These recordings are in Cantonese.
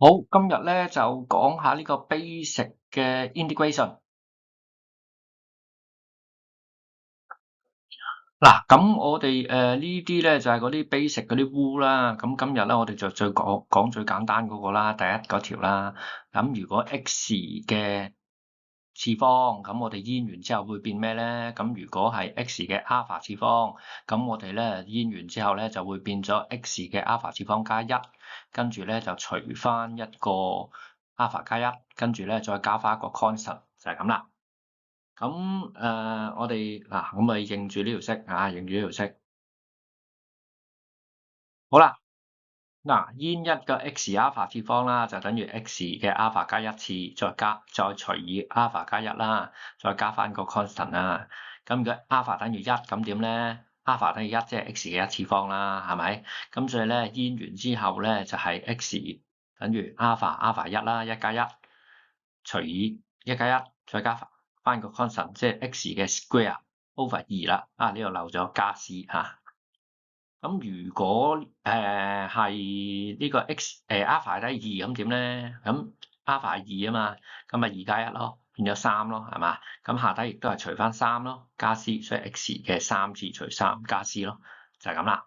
好，今日咧就講下呢個 basic 嘅 integration。嗱，咁我哋呢啲咧就係嗰啲 basic 嗰啲 rule 啦。咁今日咧我哋就最講最簡單嗰個啦，第一嗰條啦。咁如果 x 嘅次方，咁我哋煙完之後會變咩咧？咁如果係 x 嘅 alpha 次方，咁我哋咧煙完之後咧就會變咗 x 嘅 alpha 次方加一，跟住咧就除翻一個 alpha 加一，跟住咧再加翻一個 constant，就係咁啦。咁我哋嗱，咁咪認住呢條式啊，認住呢條式。好啦，嗱，煙一個 x alpha 次方啦，就等於 x 嘅 alpha 加一次，再除以 alpha 加一啦，再加翻個 constant 啦。咁如果 alpha 等於一，咁點咧？alpha 等於一，即係 x 嘅一次方啦，係咪？咁所以咧，煙完之後咧就係 x 等於 alpha 一啦，一加一除以一加一，再加翻個 constant，即係 x 嘅 square over 2啦。啊，呢度漏咗加 c 嚇。咁如果係呢個 x alpha 等於2咁點咧？咁 alpha 係2啊嘛，咁咪2加1咯，變咗3咯，係嘛？咁下底亦都係除翻3咯，加 c，所以 x 嘅3次除3加 c 咯，就係咁啦。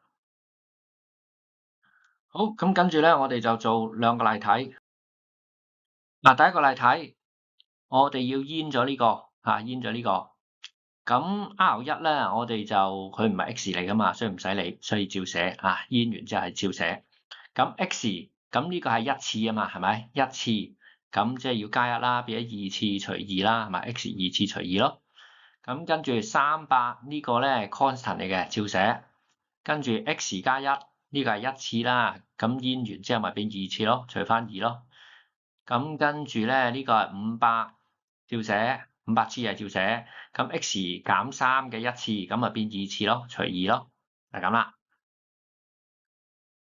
好，咁跟住咧，我哋就做兩個例題。嗱，第一個例題，我哋要煙咗呢個嚇，煙咗呢個。咁 R1咧，我哋就佢唔係 x 嚟噶嘛，所以唔使理，所以照寫啊。煙完之後係照寫。咁 x 咁呢個係一次啊嘛，係咪？一次咁即係要加一啦，變咗二次除二啦，係咪 x 二次除二咯。咁跟住300呢個咧 constant 嚟嘅，照寫。跟住 x 加一呢個係一次啦，咁煙完之後咪變二次咯，除翻二咯。咁跟住咧呢個係500，照寫500次係照寫。咁 x 減3嘅一次，咁咪變二次咯，除二咯，就咁啦。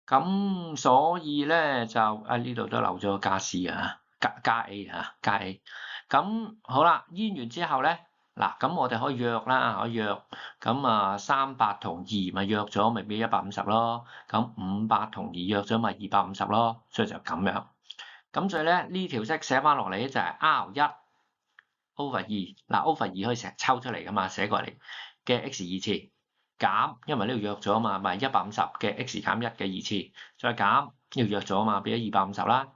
咁所以咧就呢度都漏咗個加 C 啊，加 A 嚇，加 A。咁好啦，煙完之後咧，嗱咁我哋可以約啦，可以約。咁啊300同2咪約咗，咪變150咯。咁500同2約咗咪250咯，所以就咁樣。咁所以咧呢條式寫翻落嚟咧就係 R1 over 2，嗱 over 2可以成日抽出嚟噶嘛，寫過嚟嘅 x 二次。減，因為呢度約咗啊嘛，咪150嘅 x 減1嘅二次，再減呢度約咗啊嘛，變咗250啦。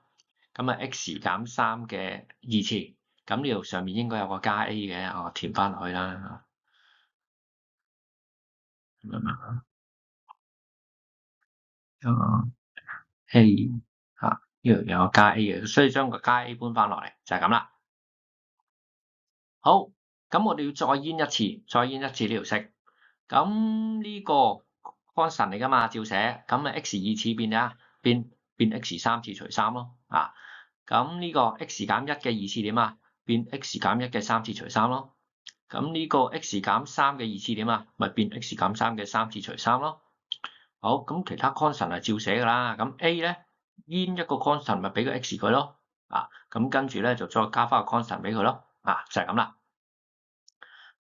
咁啊 x 減3嘅二次，咁呢度上面應該有個加 a 嘅，我填翻落去啦。咁啊 a 嚇，呢度有個加 a 嘅，所以將個加 a 搬翻落嚟就係咁啦。好，咁我哋要再煙一次，再煙一次呢條式。咁呢個 constant 嚟噶嘛，照寫。咁啊 x 二次變啊，變 x 三次除3咯。啊，咁呢個 x 減1嘅二次點啊？變 x 減1嘅3次除3咯。咁呢個 x 減3嘅二次點啊？咪變 x 減3嘅3次除3咯。好，咁其他 constant 係照寫噶啦。咁 A 咧，煙一個 constant 咪俾個 x 佢咯。啊，咁跟住咧就再加翻個 constant 俾佢咯。啊，就係咁啦。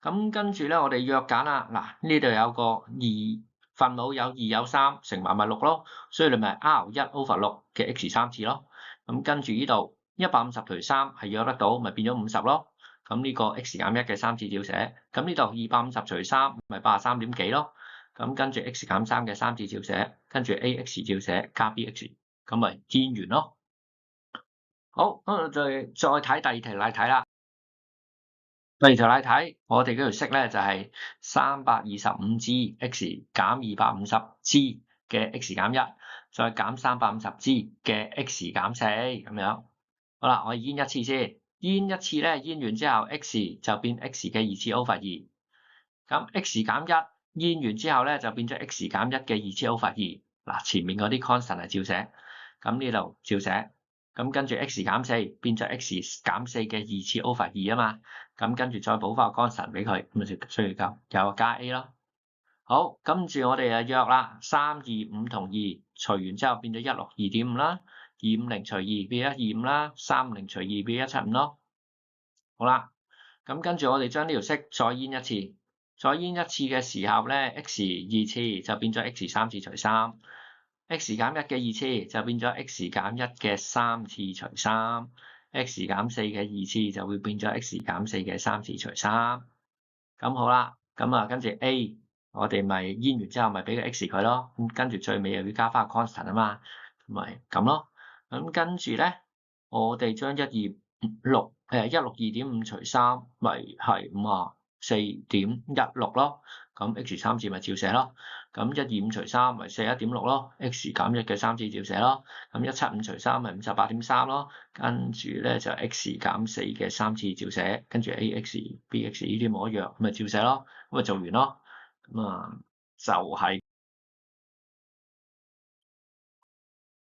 咁跟住咧，我哋約揀啦。嗱，呢度有個2，分母有2有3，乘埋咪6咯。所以你咪 R1/6嘅 x 三次咯。咁跟住呢度150除3係約得到，咪變咗50咯。咁呢個 x 減1嘅3次照寫。咁呢度250除3咪83點幾咯。咁跟住 x 減3嘅3次照寫，跟住 ax 照寫加 bx，咁咪見完咯。好，咁我哋再睇第二題例題啦。第二條例睇，我哋嗰條式咧就係325g x 減250g 嘅 x 減1，再減350g 嘅 x 減4咁樣。好啦，我煙一次先，煙一次咧，煙完之後 x 就變 x 嘅2次 over 2。咁 x 減1煙完之後咧就變咗 x 減1嘅2次 over 2。嗱，前面嗰啲 constant 係照寫，咁呢度照寫。咁跟住 x 減4變咗 x 減4嘅2次 over 2啊嘛，咁跟住再補翻個 constant 俾佢，咁就需要夠有個加 a 咯。好，跟住我哋約啦，325同2除完之後變咗162.5啦，250除2變125啦，350除2變175咯。好啦，咁跟住我哋將呢條式再煙一次，再煙一次嘅時候咧 ，x 二次就變咗 x 三次除3。x 減1嘅2次就變咗 x 減1嘅3次除3 ，x 減4嘅2次就會變咗 x 減4嘅3次除3。咁好啦，咁啊跟住 A， 我哋咪煙完之後咪俾個 x 佢咯，咁跟住最尾又要加翻個 constant 啊嘛，咪咁咯。咁跟住咧，我哋將162.5除3，咪係54.16咯。咁 x 3次咪照寫咯。咁125除3咪41.6咯。x 減1嘅3次照寫咯。咁175除3咪58.3咯。跟住咧就 x 減4嘅3次照寫，跟住 ax、bx 呢啲模一樣，咁咪照寫咯。咁咪做完咯。咁啊就係